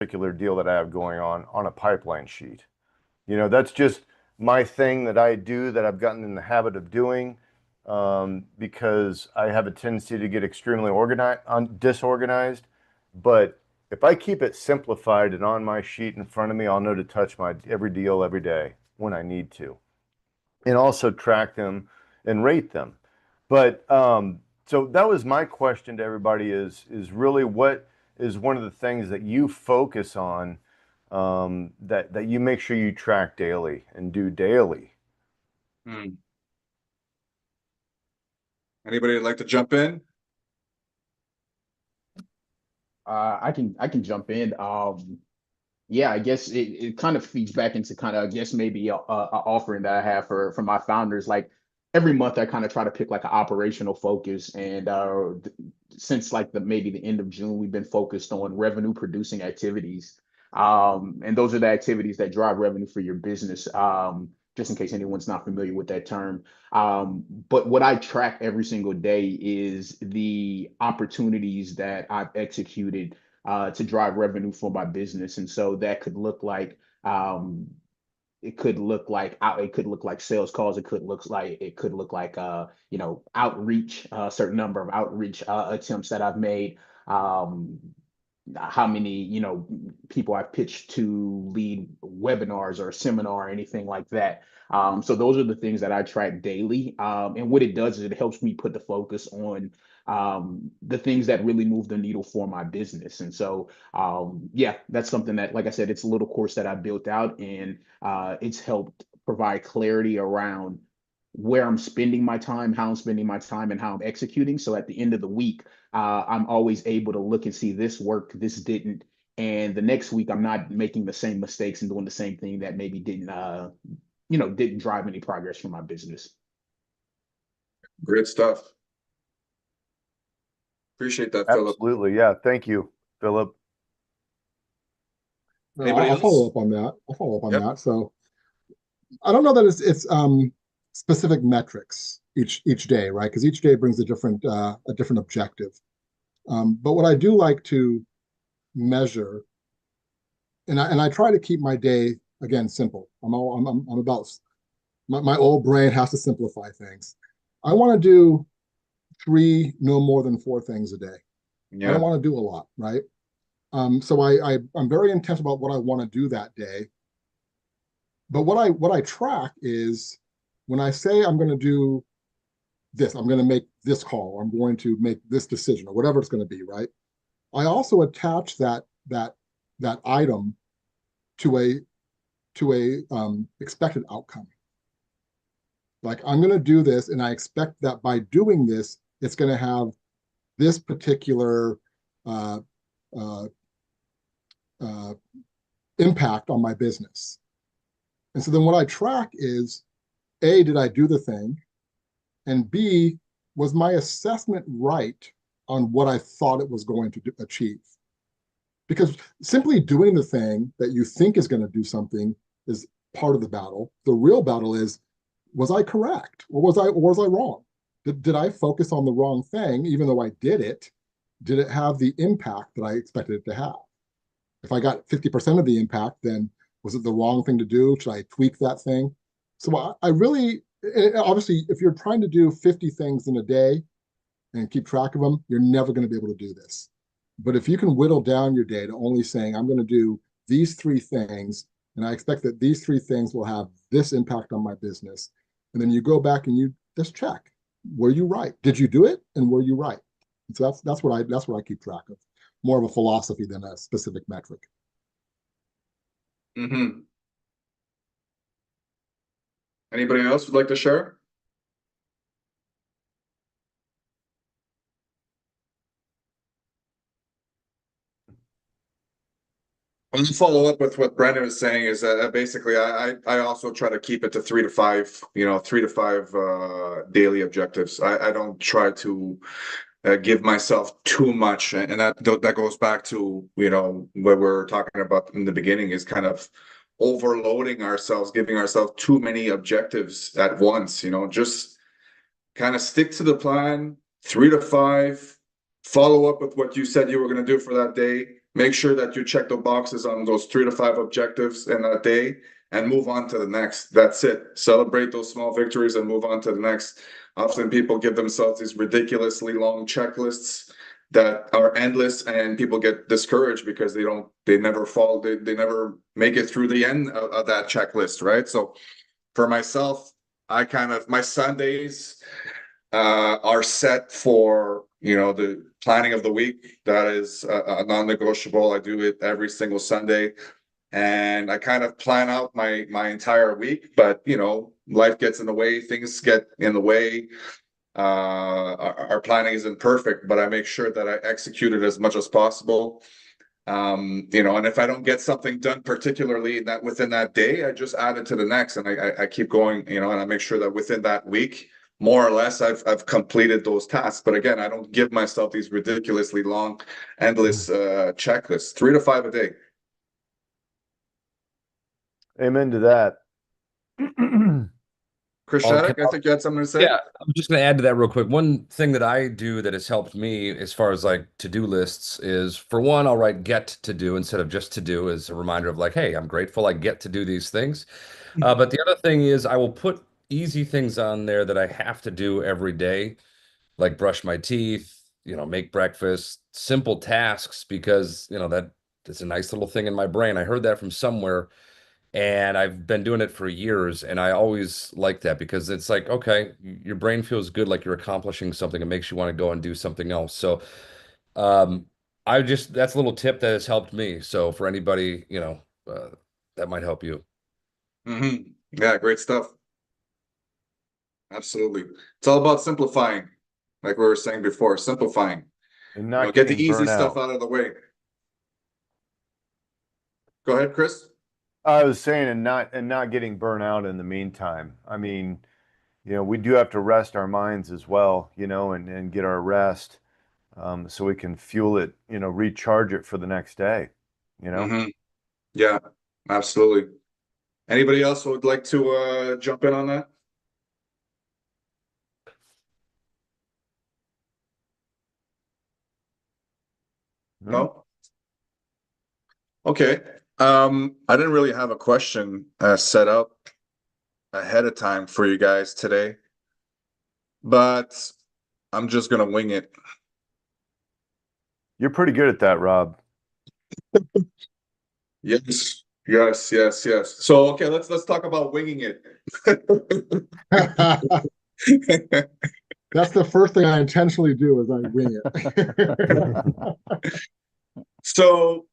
particular deal that I have going on a pipeline sheet. That's just my thing that I do that I've gotten in the habit of doing because I have a tendency to get extremely disorganized. But if I keep it simplified and on my sheet in front of me, I'll know to touch my every deal every day when I need to, and also track them and rate them. But so that was my question to everybody is really what is one of the things that you focus on that you make sure you track daily and do daily. Hmm. Anybody like to jump in? I can jump in. Yeah, I guess it kind of feeds back into kind of, I guess, maybe a offering that I have for my founders. Like every month, I kind of try to pick like an operational focus, and since like maybe the end of June, we've been focused on revenue producing activities. And those are the activities that drive revenue for your business. Just in case anyone's not familiar with that term. But what I track every single day is the opportunities that I've executed to drive revenue for my business. And so that could look like it could look like sales calls. It could look like outreach, a certain number of outreach attempts that I've made. Um, how many people I've pitched to lead webinars or a seminar or anything like that. So those are the things that I track daily. And what it does is it helps me put the focus on the things that really move the needle for my business. And so yeah, that's something that, like I said, it's a little course that I built out, and it's helped provide clarity around where I'm spending my time, how I'm spending my time, and how I'm executing. So at the end of the week, I'm always able to look and see this worked, this didn't, and the next week I'm not making the same mistakes and doing the same thing that maybe didn't drive any progress for my business. Great stuff. Appreciate that, Philip. Absolutely. Yeah. Thank you, Philip. Anybody I'll follow else? up on that. I'll follow up on Yep. that. So I don't know that it's specific metrics each day, right? Because each day brings a different objective. But what I do like to measure, and I try to keep my day again simple. I'm about my old brain has to simplify things. I want to do three, no more than four things a day. I don't Yeah. want to do a lot, right? So I'm very intense about what I want to do that day. But what I track is when I say I'm going to do this, I'm going to make this call, I'm going to make this decision, or whatever it's going to be, right? I also attach that item to a expected outcome. Like I'm going to do this, and I expect that by doing this, it's going to have this particular uh, uh, uh, impact on my business. And so then what I track is A, did I do the thing? And B, was my assessment right on what I thought it was going to achieve? Because simply doing the thing that you think is going to do something is part of the battle. The real battle is, was I correct or was I wrong? Did I focus on the wrong thing, even though I did it? Did it have the impact that I expected it to have? If I got 50% of the impact, then was it the wrong thing to do? Should I tweak that thing? So I really, obviously, if you're trying to do 50 things in a day and keep track of them, you're never going to be able to do this. But if you can whittle down your day to only saying, I'm going to do these three things, and I expect that these three things will have this impact on my business, and then you go back and you just check, were you right? Did you do it? And were you right? And so that's what I keep track of. More of a philosophy than a specific metric. Mm-hmm. Anybody else would like to share? I'm gonna follow up with what Brandon was saying is that basically I also try to keep it to 3 to 5, 3 to 5 daily objectives. I don't try to give myself too much, and that goes back to what we're talking about in the beginning is kind of overloading ourselves, giving ourselves too many objectives at once. Just kind of stick to the plan, 3 to 5, follow up with what you said you were going to do for that day, make sure that you check the boxes on those 3 to 5 objectives in a day and move on to the next. That's it. Celebrate those small victories and move on to the next. Often people give themselves these ridiculously long checklists that are endless, and people get discouraged because they never make it through the end of that checklist, right? So for myself, my Sundays are set for, the planning of the week. That is a non-negotiable. I do it every single Sunday, and I kind of plan out my entire week. But life gets in the way, things get in the way. Our planning isn't perfect, but I make sure that I execute it as much as possible. And if I don't get something done particularly within that day, I just add it to the next, and I keep going, and I make sure that within that week, more or less, I've completed those tasks. But again, I don't give myself these ridiculously long, endless checklists. 3 to 5 a day. Amen to that. Chris Shattuck, I think you had something to say. Yeah, I'm just going to add to that real quick. One thing that I do that has helped me as far as like to-do lists is, for one, I'll write get to do instead of just to do, as a reminder of like, hey, I'm grateful I get to do these things. But the other thing is I will put easy things on there that I have to do every day, like brush my teeth, make breakfast, simple tasks, because, that's a nice little thing in my brain. I heard that from somewhere. And I've been doing it for years, and I always like that because it's like, okay, your brain feels good, like you're accomplishing something. It makes you want to go and do something else. So, that's a little tip that has helped me. So for anybody, that might help you. Yeah, great stuff. Absolutely. It's all about simplifying, like we were saying before, simplifying. And not get the getting easy burnt stuff out. out of the way. Go ahead, Chris. I was saying, and not getting burnt out in the meantime. I mean, we do have to rest our minds as well, and get our rest, so we can fuel it, recharge it for the next day, Yeah, absolutely. Anybody else would like to jump in on that? No? Okay. I didn't really have a question set up ahead of time for you guys today, but I'm just gonna wing it. You're pretty good at that, Rob. Yes. So okay, let's talk about winging it. That's the first thing I intentionally do is I wing it. So,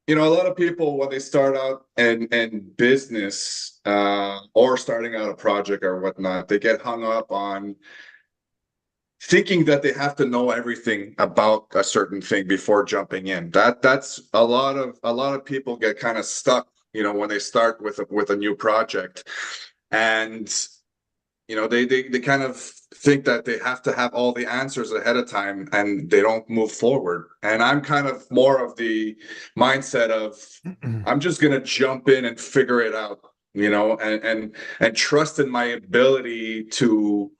a lot of people, when they start out in business or starting out a project or whatnot, they get hung up on thinking that they have to know everything about a certain thing before jumping in. That's a lot of people get kind of stuck, when they start with a new project, and they kind of think that they have to have all the answers ahead of time, and they don't move forward. And I'm kind of more of the mindset of I'm just gonna jump in and figure it out, and trust in my ability to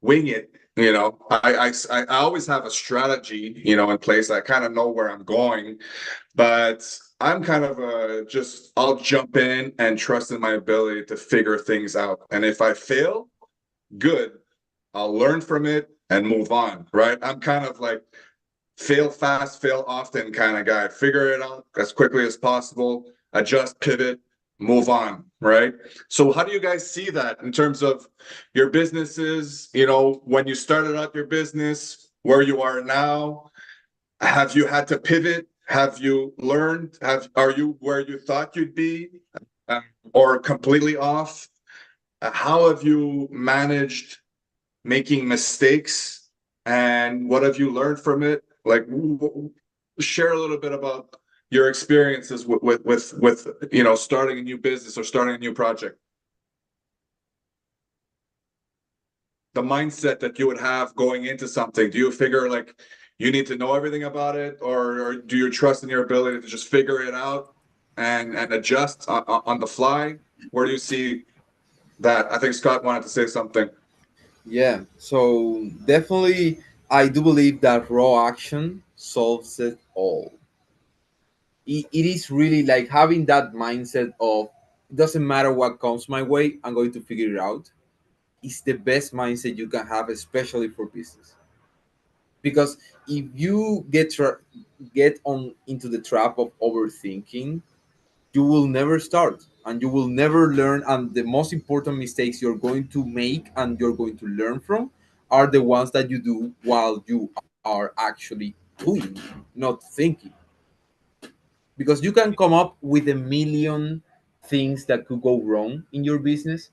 wing it. I always have a strategy, in place. I kind of know where I'm going, but I'm kind of I'll jump in and trust in my ability to figure things out. And if I fail, good, I'll learn from it and move on, right? I'm kind of like fail fast, fail often kind of guy. Figure it out as quickly as possible, adjust, pivot, move on, right? So how do you guys see that in terms of your businesses? When you started out your business, where you are now, have you had to pivot? Have you learned? Are you where you thought you'd be, or completely off? How have you managed making mistakes, and what have you learned from it? Like, share a little bit about your experiences with starting a new business or starting a new project. The mindset that you would have going into something. Do you figure like you need to know everything about it, or do you trust in your ability to just figure it out and adjust on the fly? Where do you see that? I think Scott wanted to say something. Yeah, so definitely I do believe that raw action solves it all. it is really like having that mindset of it doesn't matter what comes my way, I'm going to figure it out. Is the best mindset you can have, especially for business. Because if you get on into the trap of overthinking, you will never start and you will never learn. And the most important mistakes you're going to make and you're going to learn from are the ones that you do while you are actually doing, not thinking. Because you can come up with a million things that could go wrong in your business,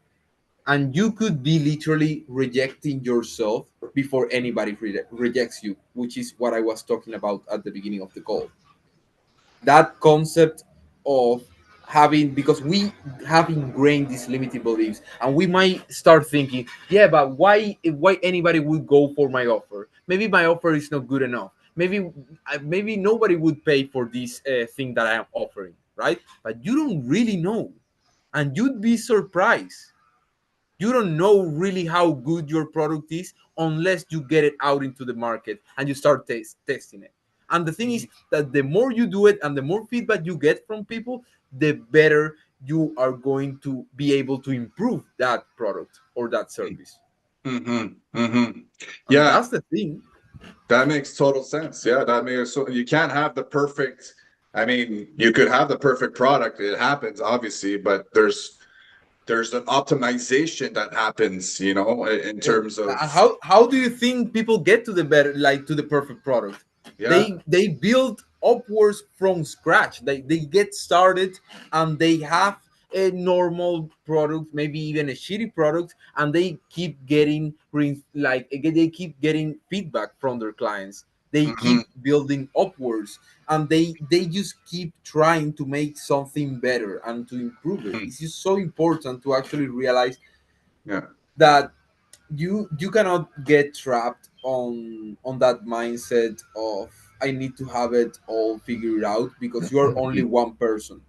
and you could be literally rejecting yourself before anybody rejects you, which is what I was talking about at the beginning of the call. That concept of having, because we have ingrained these limiting beliefs, and we might start thinking, yeah, but why anybody would go for my offer? Maybe my offer is not good enough. Maybe nobody would pay for this thing that I am offering, right? But you don't really know, and you'd be surprised. You don't know really how good your product is unless you get it out into the market and you start testing it. And the thing is that the more you do it and the more feedback you get from people, the better you are going to be able to improve that product or that service. Mm-hmm. Mm-hmm. And Yeah, that's the thing. that makes total sense. Yeah, that makes so you can't have the perfect. I mean, you could have the perfect product. It happens, obviously, but there's an optimization that happens, in terms of And how do you think people get to the better, like to the perfect product? yeah. They build upwards from scratch. They get started and they have a normal product, maybe even a shitty product, and they keep getting they keep getting feedback from their clients. They Mm-hmm. keep building upwards, and they just keep trying to make something better and to improve it. It's just so important to actually realize Yeah. that you cannot get trapped on that mindset of I need to have it all figured out, because you're only one person.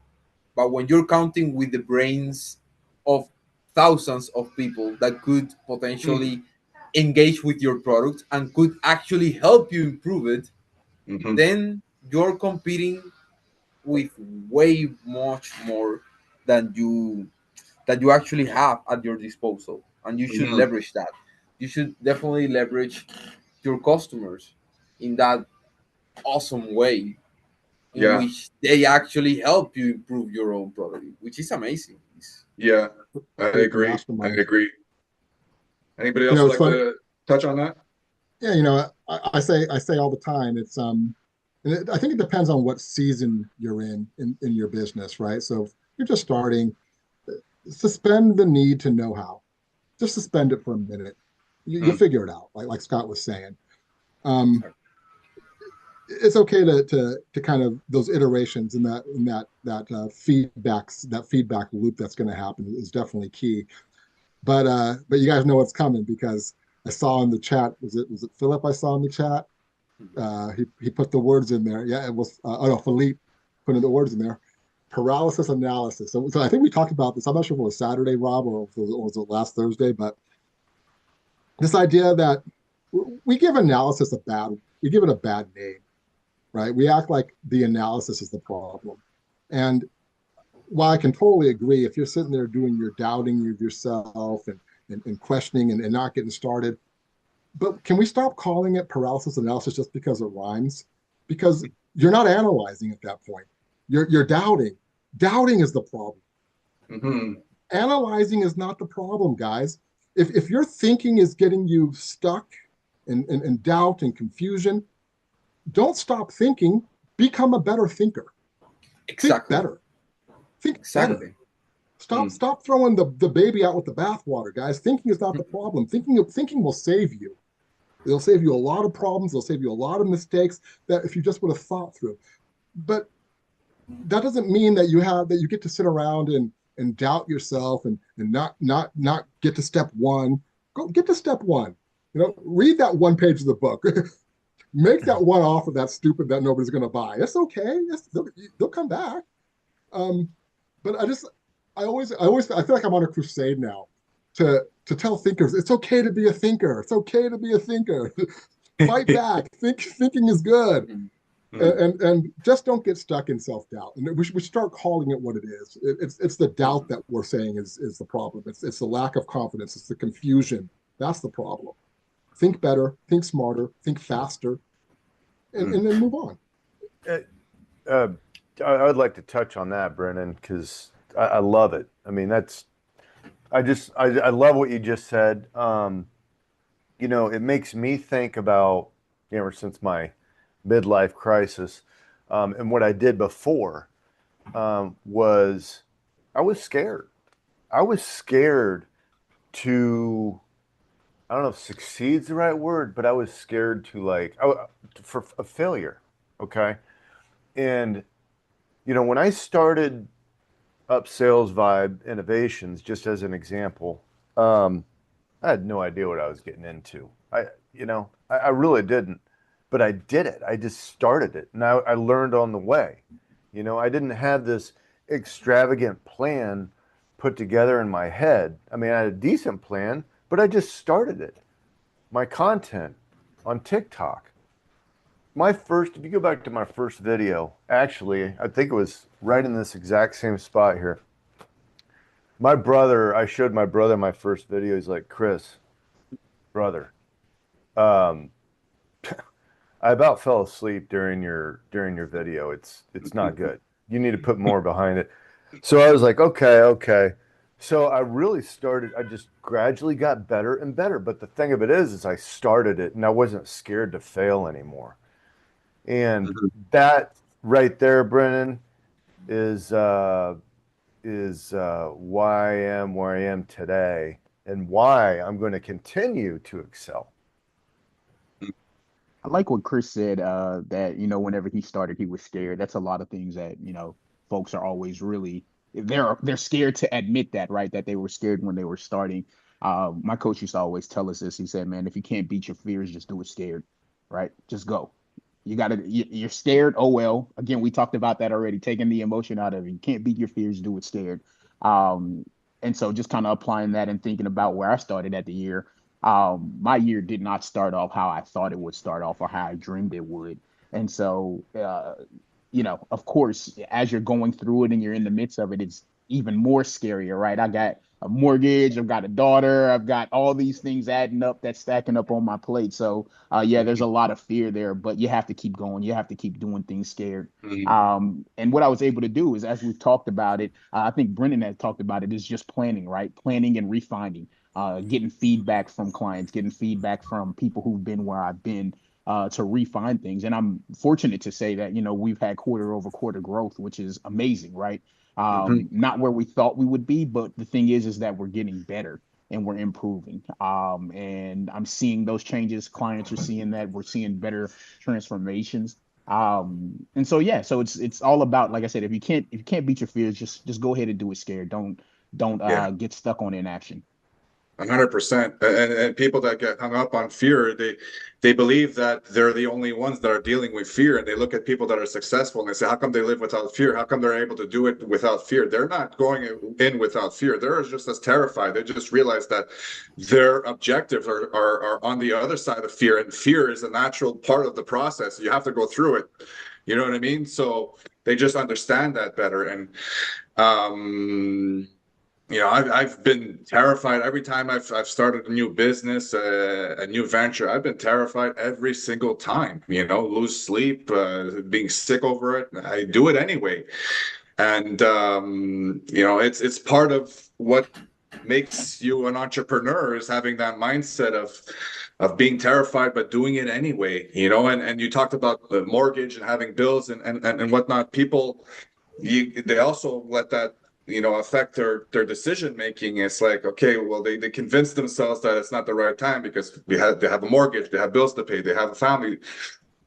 But when you're counting with the brains of thousands of people that could potentially engage with your product and could actually help you improve it, Mm-hmm. then you're competing with way much more than you actually have at your disposal, and you should Mm-hmm. leverage that. You should definitely leverage your customers in that awesome way in Yeah. which they actually help you improve your own product, which is amazing. Yeah. I Create the agree. I mastermind. agree. Anybody else would It's like fun. to touch on that? Yeah, I say all the time, I think it depends on what season you're in your business, right? So if you're just starting, suspend the need to know how. Just suspend it for a minute. You'll Mm. figure it out, like Scott was saying. Um, it's okay to kind of those iterations and that feedback loop that's going to happen is definitely key. But you guys know what's coming because I saw in the chat. Was it Philip I saw in the chat? He put the words in there. Yeah, it was. Oh no, Philippe putting the words in there. Paralysis analysis. So I think we talked about this. I'm not sure if it was Saturday, Rob, or if was it last Thursday. But this idea that we give analysis we give it a bad name, right? We act like the analysis is the problem. And while I can totally agree, if you're sitting there doing your doubting of yourself and questioning and not getting started, but can we stop calling it paralysis analysis just because it rhymes? Because you're not analyzing at that point. You're doubting. Doubting is the problem. Mm-hmm. Analyzing is not the problem, guys. If your thinking is getting you stuck in doubt and confusion, don't stop thinking. Become a better thinker. Think Exactly. better. Think better. Exactly. Stop throwing the baby out with the bathwater, guys. Thinking is not the problem. Thinking will save you. It'll save you a lot of problems. It'll save you a lot of mistakes that if you just would have thought through. But that doesn't mean that you get to sit around and doubt yourself and not get to step one. Go get to step one. Read that one page of the book. Make that one offer that's stupid that nobody's going to buy. It's okay. They'll come back. But I feel like I'm on a crusade now to tell thinkers it's okay to be a thinker. It's okay to be a thinker. Fight back. Thinking is good. And just don't get stuck in self-doubt. And we should start calling it what it is. It's the doubt that we're saying is the problem. It's the lack of confidence. It's the confusion. That's the problem. Think better, think smarter, think faster, and then move on. I'd like to touch on that, Brennan, because I love it. I mean, I love what you just said. You know, it makes me think about, ever since my midlife crisis, and what I did before, was I was scared. I was scared to, I don't know if succeed's the right word, but I was scared to for a failure. Okay. And, you know, when I started Up Sales Vibe Innovations, just as an example, I had no idea what I was getting into. I really didn't, but I did it. I just started it. And I learned on the way. You know, I didn't have this extravagant plan put together in my head. I mean, I had a decent plan, but I just started it. My content on TikTok. If you go back to my first video, actually, I think it was right in this exact same spot here. I showed my brother my first video. He's like, Chris, brother, I about fell asleep during your video. It's not good. You need to put more behind it. So I was like, okay. So I just gradually got better and better. But the thing of it is I started it and I wasn't scared to fail anymore. And that right there, Brennan, is why I am where I am today and why I'm going to continue to excel. I like what Chris said, that, you know, whenever he started, he was scared. That's a lot of things that, you know, folks are always really, they're scared to admit that, right? That they were scared when they were starting. My coach used to always tell us this. He said, man, if you can't beat your fears, just do it scared, right? Just go. You're scared. Oh, well, again, we talked about that already, taking the emotion out of it. You can't beat your fears, do it scared. And so just kind of applying that and thinking about where I started at the year. My year did not start off how I thought it would start off or how I dreamed it would. And so, you know, of course, as you're going through it and you're in the midst of it, it's even more scarier, right? I got a mortgage, I've got a daughter, I've got all these things adding up that's stacking up on my plate. So, yeah, there's a lot of fear there, but you have to keep going. You have to keep doing things scared. And what I was able to do is, as we've talked about it, I think Brendan had talked about it, is just planning, right? Planning and refining, getting feedback from clients, getting feedback from people who've been where I've been, to refine things. And I'm fortunate to say that, you know, we've had quarter over quarter growth, which is amazing, right? Not where we thought we would be, but the thing is that we're getting better and we're improving. And I'm seeing those changes. Clients are seeing that. We're seeing better transformations. And so, yeah, so it's all about, like I said, if you can't beat your fears, just go ahead and do it scared. Don't get stuck on inaction. 100%. And people that get hung up on fear, they believe that they're the only ones that are dealing with fear, and they look at people that are successful and they say, how come they live without fear? How come they're able to do it without fear? They're not going in without fear. They're just as terrified. They just realize that their objectives are on the other side of fear, and fear is a natural part of the process. You have to go through it. You know what I mean? So they just understand that better. And you know, I've been terrified every time I've started a new business, a new venture. I've been terrified every single time. You know, lose sleep, being sick over it. I do it anyway, and you know, it's part of what makes you an entrepreneur, is having that mindset of being terrified but doing it anyway. You know, and you talked about the mortgage and having bills and whatnot. People, they also let that, you know, affect their decision making. It's like, okay, well, they convince themselves that it's not the right time because they have a mortgage, they have bills to pay, they have a family.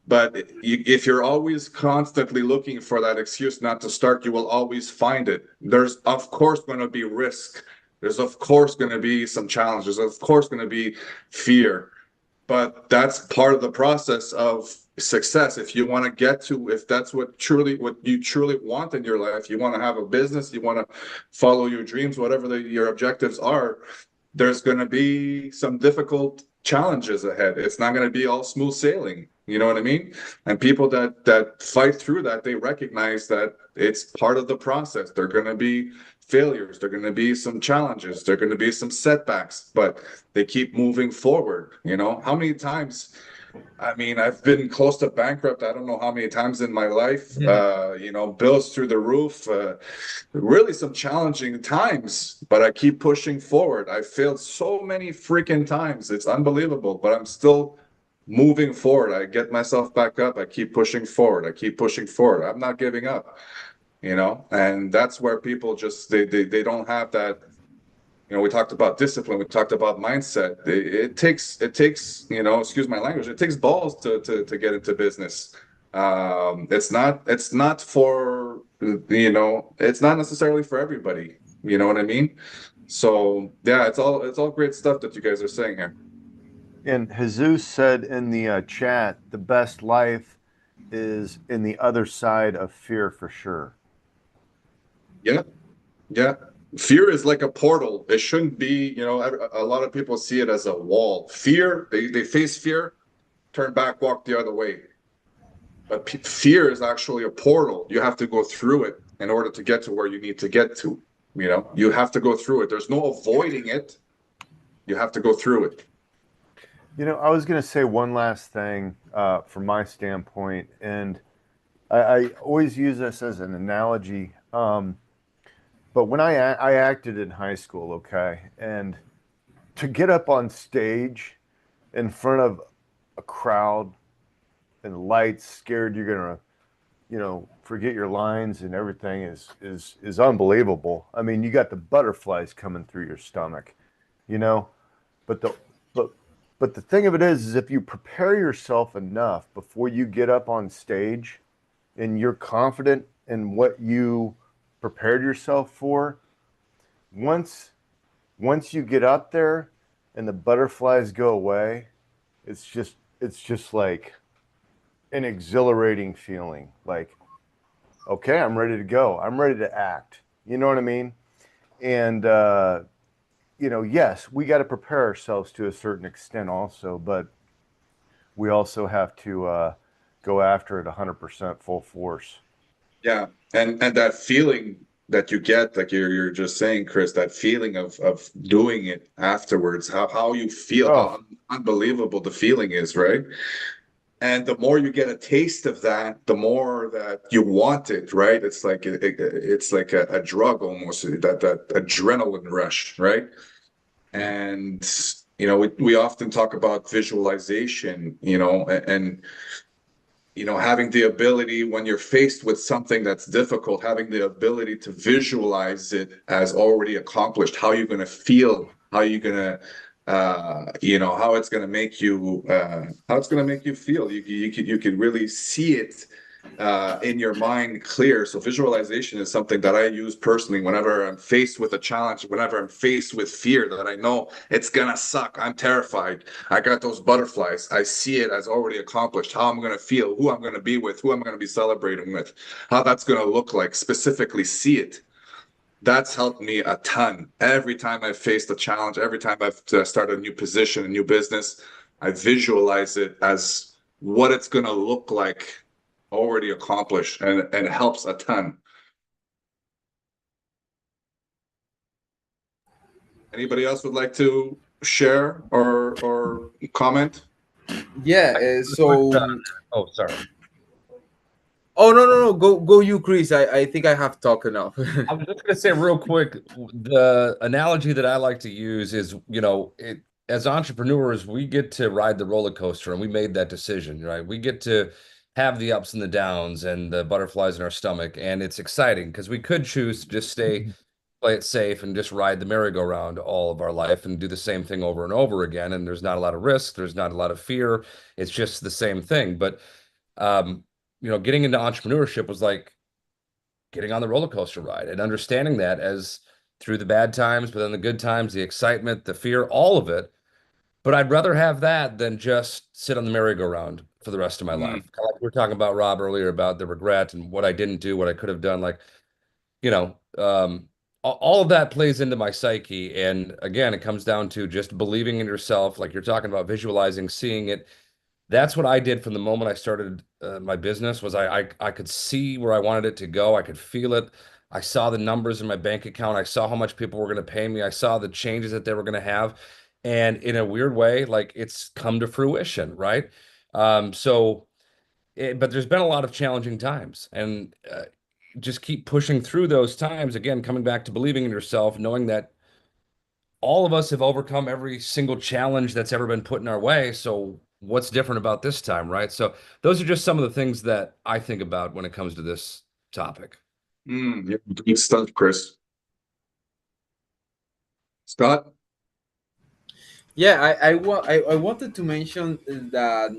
But if you're always constantly looking for that excuse not to start, you will always find it. There's of course going to be risk. There's of course going to be some challenges. Of course going to be fear. But that's part of the process of success. If you want to get to, if that's what you truly want in your life, you want to have a business, you want to follow your dreams, whatever your objectives are, there's going to be some difficult challenges ahead. It's not going to be all smooth sailing. You know what I mean? And people that fight through that, they recognize that it's part of the process. They're going to be failures. They're going to be some challenges. They're going to be some setbacks, but they keep moving forward. You know, how many times? I mean, I've been close to bankrupt. I don't know how many times in my life. You know, bills through the roof. Really some challenging times, but I keep pushing forward. I failed so many freaking times. It's unbelievable, but I'm still moving forward. I get myself back up. I keep pushing forward. I keep pushing forward. I'm not giving up, you know, and that's where people just they don't have that. You know, we talked about discipline, we talked about mindset. It takes, you know, excuse my language, it takes balls to get into business. It's not for, you know, it's not necessarily for everybody. You know what I mean? So yeah, it's all great stuff that you guys are saying here. And Jesus said in the chat, the best life is in the other side of fear for sure. Yeah, yeah. Fear is like a portal. It shouldn't be, you know, a lot of people see it as a wall. Fear, they face fear, turn back, walk the other way. But fear is actually a portal. You have to go through it in order to get to where you need to get to. You know, you have to go through it. There's no avoiding it. You have to go through it. You know, I was going to say one last thing from my standpoint, and I always use this as an analogy. But when I acted in high school, okay, and to get up on stage in front of a crowd and lights, scared you're gonna, you know, forget your lines and everything is unbelievable. I mean, you got the butterflies coming through your stomach, you know, but but but the thing of it is if you prepare yourself enough before you get up on stage and you're confident in what you prepared yourself for, once you get up there and the butterflies go away, it's just like an exhilarating feeling. Like, okay, I'm ready to go. I'm ready to act. You know what I mean? And you know, yes, we got to prepare ourselves to a certain extent also, but we also have to go after it 100% full force. Yeah, and that feeling that you get, like you're just saying, Chris, that feeling of doing it afterwards, how you feel, Oh, how unbelievable the feeling is, right? And the more you get a taste of that, the more that you want it, right? It's like it's like a drug almost, that adrenaline rush, right? And you know, we often talk about visualization, you know, and you know, having the ability when you're faced with something that's difficult, having the ability to visualize it as already accomplished, how you're going to feel, how you're going to, you know, how it's going to make you, how it's going to make you feel. You can really see it in your mind clear. So visualization is something that I use personally whenever I'm faced with a challenge, whenever I'm faced with fear that I know it's gonna suck. I'm terrified. I got those butterflies. I see it as already accomplished. How I'm gonna feel, who I'm gonna be with, who I'm gonna be celebrating with, how that's gonna look like. Specifically, see it. That's helped me a ton. Every time I've faced a challenge, every time I've started a new position, a new business, I visualize it as what it's gonna look like already accomplished, and it helps a ton. Anybody else would like to share or comment? Yeah. So. Oh, sorry. Oh, no. Go you, Chris. I think I have talked enough. I was just gonna say real quick, the analogy that I like to use is, you know, as entrepreneurs, we get to ride the roller coaster, and we made that decision, right? We get to have the ups and the downs and the butterflies in our stomach, and it's exciting because we could choose to just play it safe and just ride the merry-go-round all of our life and do the same thing over and over again. And there's not a lot of risk, there's not a lot of fear. It's just the same thing. But you know, getting into entrepreneurship was like getting on the roller coaster ride and understanding that as through the bad times, but then the good times, the excitement, the fear, all of it. But I'd rather have that than just sit on the merry-go-round for the rest of my life. Kind of like we were talking about, Rob, earlier about the regret and what I didn't do, what I could have done. Like, you know, all of that plays into my psyche. And again, it comes down to just believing in yourself, like you're talking about visualizing, seeing it, that's what I did from the moment I started my business. Was I could see where I wanted it to go. I could feel it. I saw the numbers in my bank account. I saw how much people were going to pay me. I saw the changes that they were going to have, and in a weird way, like it's come to fruition, right? So, but there's been a lot of challenging times, and just keep pushing through those times. Again, coming back to believing in yourself, knowing that all of us have overcome every single challenge that's ever been put in our way. So what's different about this time, right? So those are just some of the things that I think about when it comes to this topic. Yeah, good stuff, Chris. Scott? Yeah, I wanted to mention that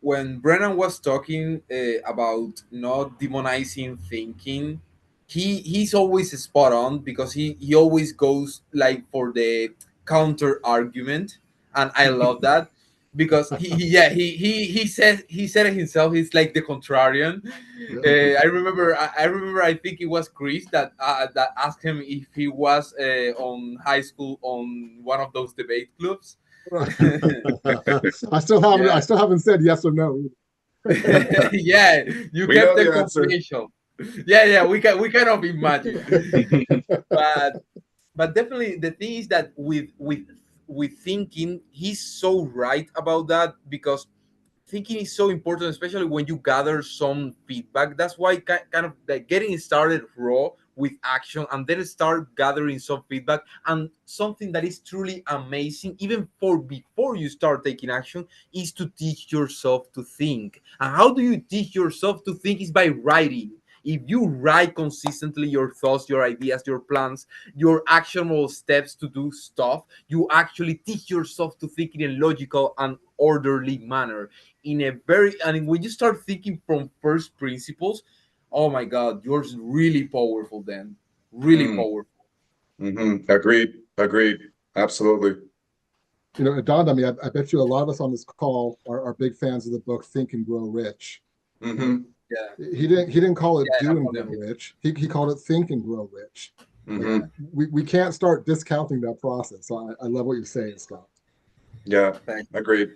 when Brennan was talking about not demonizing thinking, he's always spot on because he always goes like for the counter argument, and I love that because he said it himself. He's like the contrarian. I remember. I think it was Chris that asked him if he was on high school on one of those debate clubs. I still haven't. Yeah. I still haven't said yes or no. Yeah, you We kept know it the answer. confidential. Yeah, we cannot imagine. but but definitely the thing is that with thinking, he's so right about that because thinking is so important, especially when you gather some feedback. That's why kind of like getting started raw with action and then start gathering some feedback and something that is truly amazing, even for before you start taking action, is to teach yourself to think. And how do you teach yourself to think? Is by writing. If you write consistently your thoughts, your ideas, your plans, your actionable steps to do stuff, you actually teach yourself to think in a logical and orderly manner. In a very, and when you start thinking from first principles, oh my god, you're really powerful then, really Mm. powerful. Agreed. Absolutely. You know, it dawned on me. I bet you a lot of us on this call are big fans of the book Think and Grow Rich. Mm-hmm. Yeah, He didn't call it Yeah, Do and Grow Napoleon. Rich. He called it Think and Grow Rich. Mm-hmm. We can't start discounting that process. So I love what you're saying, Scott. Yeah, Thank agreed.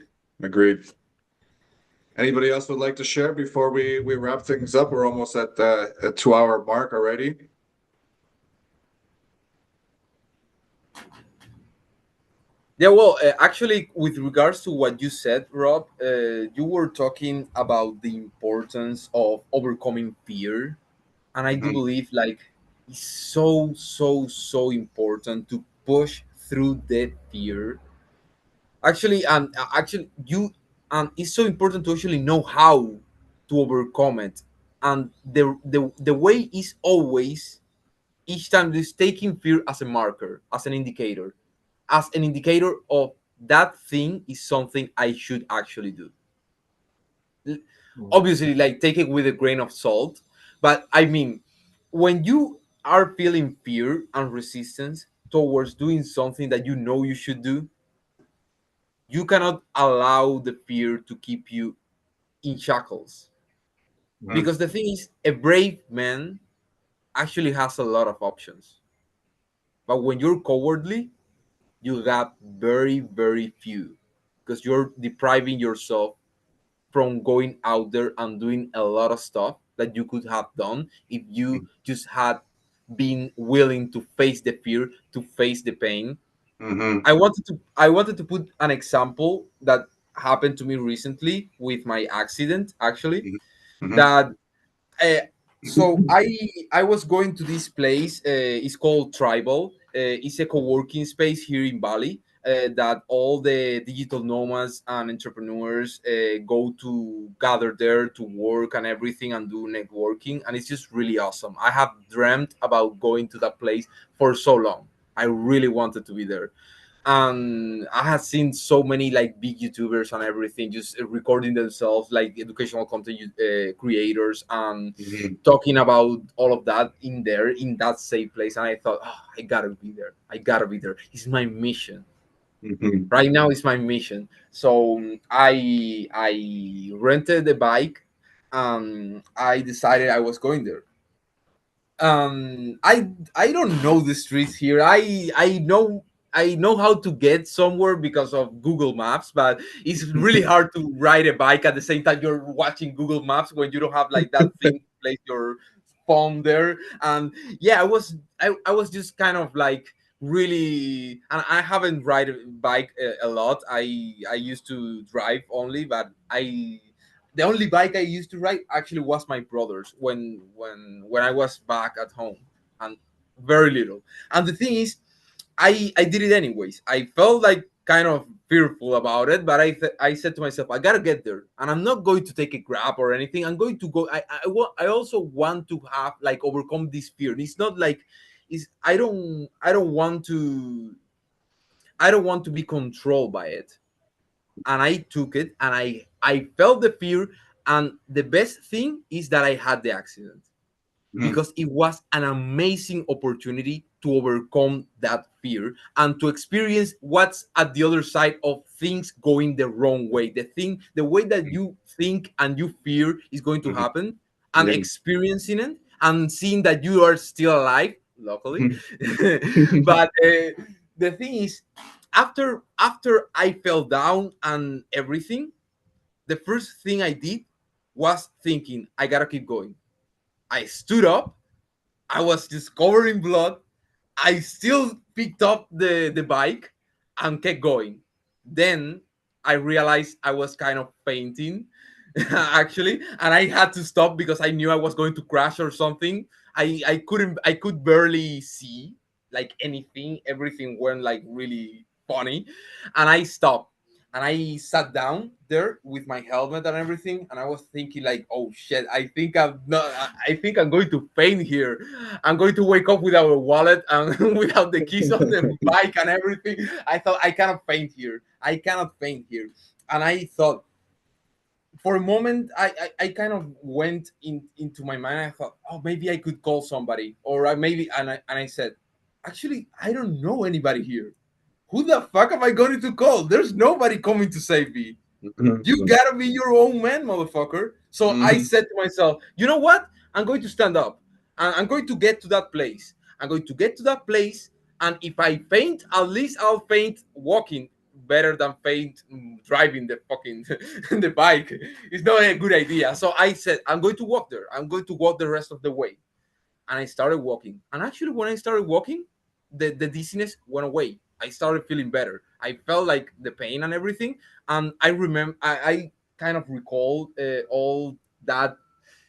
Anybody else would like to share before we wrap things up? We're almost at the 2 hour mark already. Yeah, well, actually, with regards to what you said, Rob, you were talking about the importance of overcoming fear, and I do Mhm. believe like it's so important to push through that fear. Actually, you and it's so important to actually know how to overcome it, and the way is always each time is taking fear as a marker, as an indicator of that thing is something I should actually do. Obviously, like take it with a grain of salt, but I mean, when you are feeling fear and resistance towards doing something that you know you should do, you cannot allow the fear to keep you in shackles. Mm. Because the thing is, a brave man actually has a lot of options. But when you're cowardly, you got very few because you're depriving yourself from going out there and doing a lot of stuff that you could have done if you just had been willing to face the fear, to face the pain. Mm-hmm. I wanted to put an example that happened to me recently with my accident actually, Mm-hmm. that uh, so I was going to this place. It's called Tribal. It's a co-working space here in Bali that all the digital nomads and entrepreneurs go to gather there to work and everything and do networking. And it's just really awesome. I have dreamt about going to that place for so long. I really wanted to be there, and I have seen so many like big YouTubers and everything just recording themselves, like educational content creators, and Mm-hmm. talking about all of that in there in that safe place. And I thought, oh, I gotta be there. I gotta be there. It's my mission Mm-hmm. right now. It's my mission. So I rented a bike, and I decided I was going there. I don't know the streets here. I know I know how to get somewhere because of Google Maps, but it's really hard to ride a bike at the same time you're watching Google Maps when you don't have like that thing to place your phone there. And yeah, I was just kind of like really, and I haven't ride a bike a lot. I used to drive only, but the only bike I used to ride actually was my brother's when I was back at home, and very little. And the thing is, I did it anyways. I felt like kind of fearful about it, but I said to myself, I gotta get there, and I'm not going to take a grab or anything. I'm going to go. I also want to have like overcome this fear. It's not like it's I don't want to be controlled by it. And I took it, and I felt the fear. And the best thing is that I had the accident because it was an amazing opportunity to overcome that fear and to experience what's at the other side of things going the wrong way. The way that you think and you fear is going to happen, and Yeah. experiencing it and seeing that you are still alive, luckily. But the thing is, after I fell down and everything, the first thing I did was thinking, I gotta keep going. I stood up. I was just covered in blood. I still picked up the bike and kept going. Then I realized I was kind of fainting, actually, and I had to stop because I knew I was going to crash or something. I could barely see like anything. Everything went like really funny, and I stopped and I sat down there with my helmet and everything, and I was thinking like, oh shit, I think I'm not. I think I'm going to faint here. I'm going to wake up without a wallet and without the keys of the bike and everything. I thought I cannot faint here. I cannot faint here, and I thought for a moment I kind of went into my mind. I thought, oh, maybe I could call somebody, or maybe, and I said, actually, I don't know anybody here. Who the fuck am I going to call? There's nobody coming to save me. You gotta be your own man, motherfucker. So I said to myself, you know what? I'm going to stand up. I'm going to get to that place. I'm going to get to that place. And if I faint, at least I'll faint walking better than faint driving the fucking the bike. It's not a good idea. So I said, I'm going to walk there. I'm going to walk the rest of the way. And I started walking. And actually, when I started walking, the dizziness went away. I started feeling better. I felt like the pain and everything. And I remember, I kind of recalled all that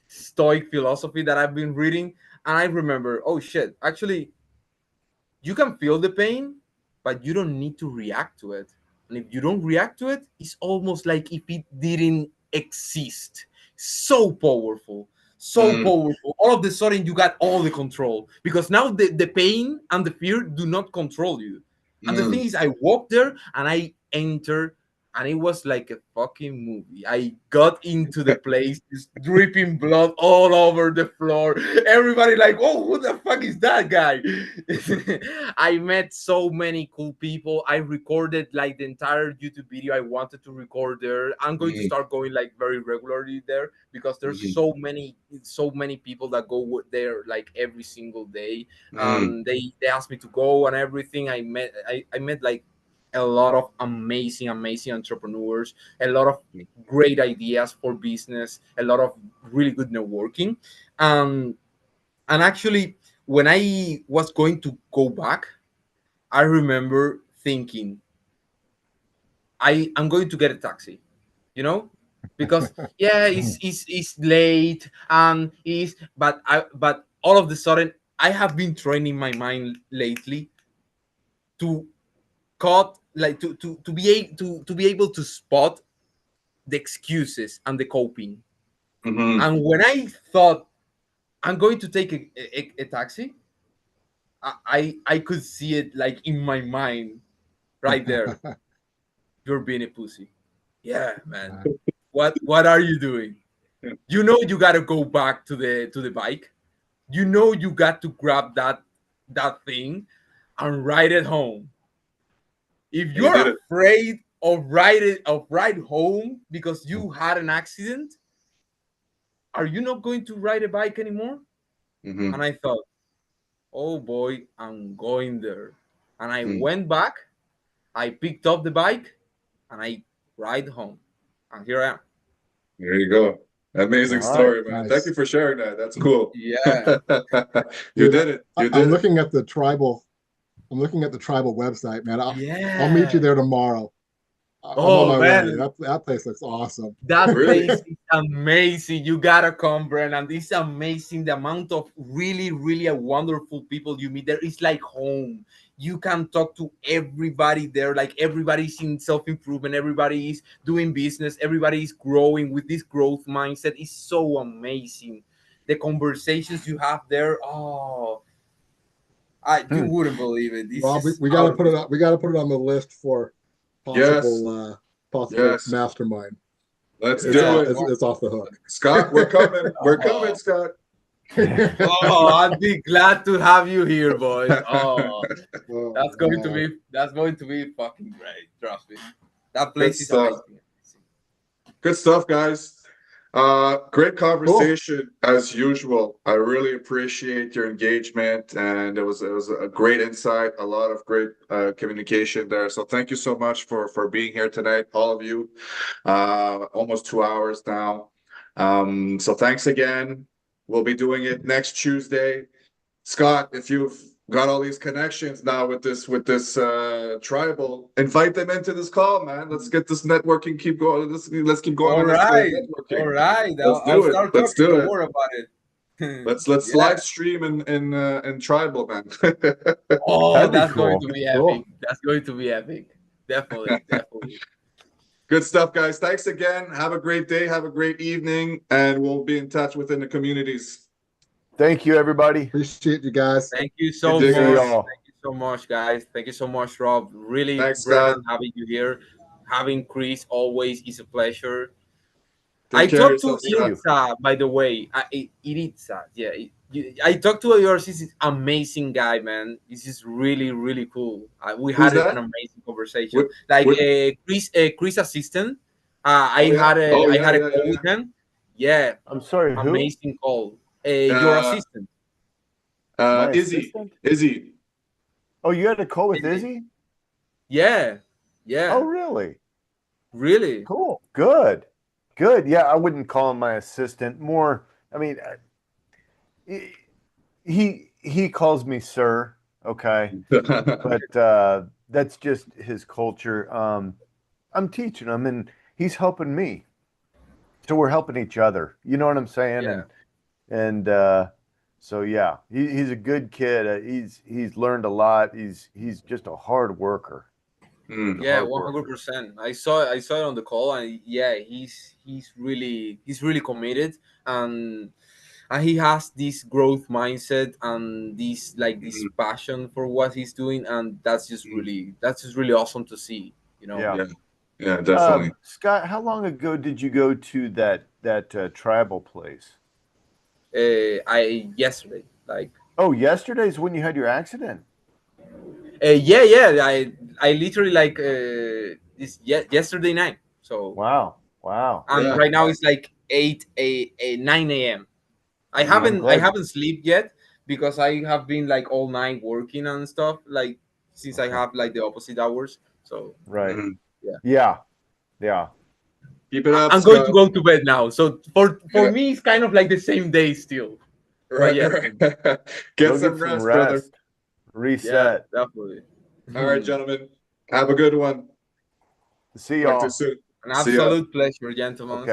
stoic philosophy that I've been reading. And I remember, oh shit, actually, you can feel the pain, but you don't need to react to it. And if you don't react to it, it's almost like if it didn't exist. So powerful. So powerful. All of a sudden, you got all the control because now the pain and the fear do not control you. And the thing is, I walked there and I entered, and it was like a fucking movie. I got into the place, just dripping blood all over the floor. Everybody like, oh, who the fuck is that guy? I met so many cool people. I recorded like the entire YouTube video I wanted to record there. I'm going to start going like very regularly there because there's so many people that go there like every single day. They asked me to go and everything. I met like a lot of amazing entrepreneurs, a lot of great ideas for business, a lot of really good networking. And actually, when I was going to go back, I remember thinking, I'm going to get a taxi, you know, because yeah, it's late and is but all of the sudden I have been training my mind lately to cut like to be able to spot the excuses and the coping. And when I thought I'm going to take a taxi, I could see it like in my mind right there. You're being a pussy. Yeah, man. What are you doing? You know you gotta go back to the bike. You know you got to grab that thing and ride it home. If You did you're it. afraid of ride home because you had an accident, are you not going to ride a bike anymore? And I thought, oh boy, I'm going there. And I Mm. went back, I picked up the bike, and I ride home. And here I am. There you go. Amazing All story, man. nice. Thank you for sharing that. That's cool. Yeah. You Dude, did it. You I'm did it. looking at the tribal. I'm looking at the tribal website, man. I'll meet you Yeah. there tomorrow. I'm Oh, on my man. way. That place looks awesome. That Really? place is amazing. You gotta come, Brennan. It's amazing. The amount of really, really wonderful people you meet there. It's like home. You can talk to everybody there. Like everybody's in self-improvement. Everybody is doing business. Everybody is growing with this growth mindset. It's so amazing. The conversations you have there. Oh, you wouldn't believe it. This Rob, is we got out to of put it this- on. We got to put it on the list for possible Yes. mastermind. Let's It's, do off, it. it's off the hook. Scott, we're coming. We're coming, Scott. Oh, I'd be glad to have you here, boys. Oh. Oh, That's going to wow. be fucking great. Trust me. That Good place is stuff. amazing. Good stuff, guys. Great conversation as usual. I really appreciate your engagement, and it was a great insight, a lot of great communication there. So thank you so much for being here tonight, all of you. Almost 2 hours now. So thanks again. We'll be doing it next Tuesday. Scott, if you've got all these connections now with this tribal, invite them into this call, man. Let's get this networking keep going. Let's keep going. All on this, right. networking. All right. Let's I'll do it. start Let's talking. do Don't it. worry about it. Let's Yeah. live stream in tribal, man. Oh, That'd be that's going cool. to be Cool. epic. That's going to be epic. Definitely. Definitely. Good stuff, guys. Thanks again. Have a great day. Have a great evening, and we'll be in touch within the communities. Thank you, everybody. Appreciate you guys. Thank you so Good much. day, See guys. y'all. Thank you so much, guys. Thank you so much, Rob. Really, Thanks, Brennan, Scott. having you here. Having Chris always is a pleasure. Take I care of talked to yourself, Scott. Iritza, by the way. Iritza, yeah. I talked to yours. He's an amazing guy, man. This is really, really cool. We Who's had that? an amazing conversation. What- Like what- Chris assistant. I yeah. had a Oh, I yeah, had a yeah, call yeah, with him. Yeah, I'm sorry, who? amazing call. Your assistant. My Izzy. assistant? Izzy. Oh, you had a call with Izzy. Izzy? Yeah, yeah. Oh, really? Really? Cool. Good. Good. Yeah, I wouldn't call him my assistant. More, I mean, he calls me sir. Okay, but that's just his culture. I'm teaching him, and he's helping me. So we're helping each other. You know what I'm saying? Yeah. And so yeah, he's a good kid. He's learned a lot. He's just a hard worker. Mm. Yeah, Hard worker. 100%. I saw it on the call, and yeah, he's really committed, and he has this growth mindset and this passion for what he's doing, and that's just really awesome to see. You know. Yeah. Yeah, definitely. Scott, how long ago did you go to that tribal place? Yesterday, like. Oh, yesterday's when you had your accident. Yeah. I literally yesterday night. So Wow. and Yeah. right now it's like 9 a.m. I haven't slept yet because I have been like all night working and stuff, like since I have like the opposite hours. So Right. Mhm. Yeah. Keep it up. I'm going to Scott. go to bed now. So for Yeah. me, it's kind of like the same day still. Right, yeah. right. Go Get some rest, brother. Reset. Yeah, definitely. All right, gentlemen. Have a good one. See Talk to y'all. you soon. An See ya. absolute pleasure, gentlemen. Okay.